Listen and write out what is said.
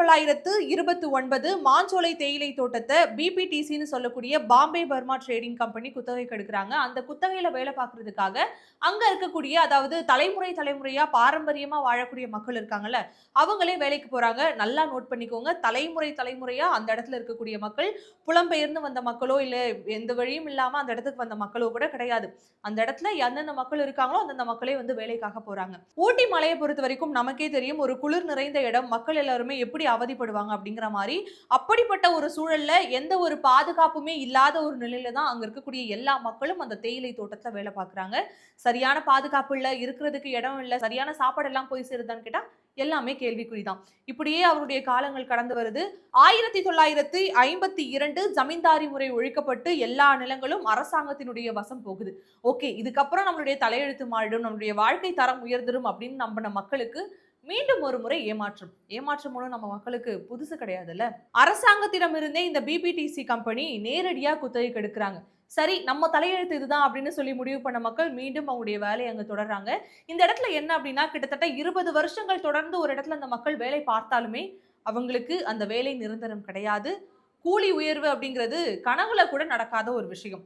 1929 மாஞ்சோலை தேயிலை தோட்டத்தை பிபிடிசின்னு சொல்லக்கூடிய பாம்பே பர்மா ட்ரேடிங் கம்பெனி குத்தகைக்கு எடுக்கிறாங்க. அந்த குத்தகையில வேலை பார்க்கறதுக்காக அங்க இருக்கக்கூடிய அதாவது தலைமுறையா பாரம்பரியமா வாழக்கூடிய மக்கள் இருக்காங்கல்ல, அவங்களே வேலைக்கு போறாங்க. நல்லா நோட் பண்ணிக்கோங்க. தலைமுறையா அந்த இடத்துல இருக்கக்கூடிய மக்கள் புலம்பெயர்ந்து வந்த மக்களோ, இல்ல எந்த வழியும் இல்லாம அந்த இடத்துக்கு வந்த மக்களோ கூட கிடையாது. அந்த இடத்துல எந்தெந்த மக்கள் இருக்காங்களோ அந்தந்த மக்களே வந்து வேலைக்காக போறாங்க. ஊட்டி மலையை பொறுத்தவரைக்கும் நமக்கே தெரியும் ஒரு குளிர் நிறைந்த இடம். மக்கள் எல்லாருமே எப்படி அவதிப்படுவாங்க அப்படிங்கிற மாரி, அப்படிப்பட்ட ஒரு சூழல்ல எந்த ஒரு பாதுகாப்புமே இல்லாத ஒரு நிலையில தான் அங்க இருக்கக்கூடிய எல்லா மக்களும் அந்த தேயிலை தோட்டத்துல வேலை பார்க்குறாங்க. சரியான பாதுகாப்பு இல்ல, இருக்கிறதுக்கு இடம் இல்ல, சரியான சாப்பாடு எல்லாம் போய் சேருதான்னு கேட்டா எல்லாமே கேள்விக்குறிதான். இப்படியே அவருடைய காலங்கள் கடந்து வருது. 1952 ஜமீன்தாரி முறை ஒழிக்கப்பட்டு எல்லா நிலங்களும் அரசாங்கத்தினுடைய வசம் போகுது. ஓகே, இதுக்கப்புறம் நம்மளுடைய தலையெழுத்து மாறிடும், நம்மளுடைய வாழ்க்கை தரம் உயர்ந்துரும் அப்படின்னு நம்பின மக்களுக்கு மீண்டும் ஒரு முறை ஏமாற்றம். ஏமாற்றம் ஒண்ணும் நம்ம மக்களுக்கு புதுசு கிடையாதுல்ல. அரசாங்கத்திடமிருந்தே இந்த பிபிடிசி கம்பெனி நேரடியா குத்தகைக்கு எடுக்குறாங்க. சரி, நம்ம தலையெழுத்து இதுதான் அப்படின்னு சொல்லி முடிவு பண்ண மக்கள் மீண்டும் அவங்களுடைய வேலையை அங்க தொடர்றாங்க. இந்த இடத்துல என்ன அப்படின்னா, கிட்டத்தட்ட 20 வருஷங்கள் தொடர்ந்து ஒரு இடத்துல அந்த மக்கள் வேலை பார்த்தாலுமே, அவங்களுக்கு அந்த வேலை நிரந்தரம் கிடையாது. கூலி உயர்வு அப்படிங்கிறது கனவுல கூட நடக்காத ஒரு விஷயம்.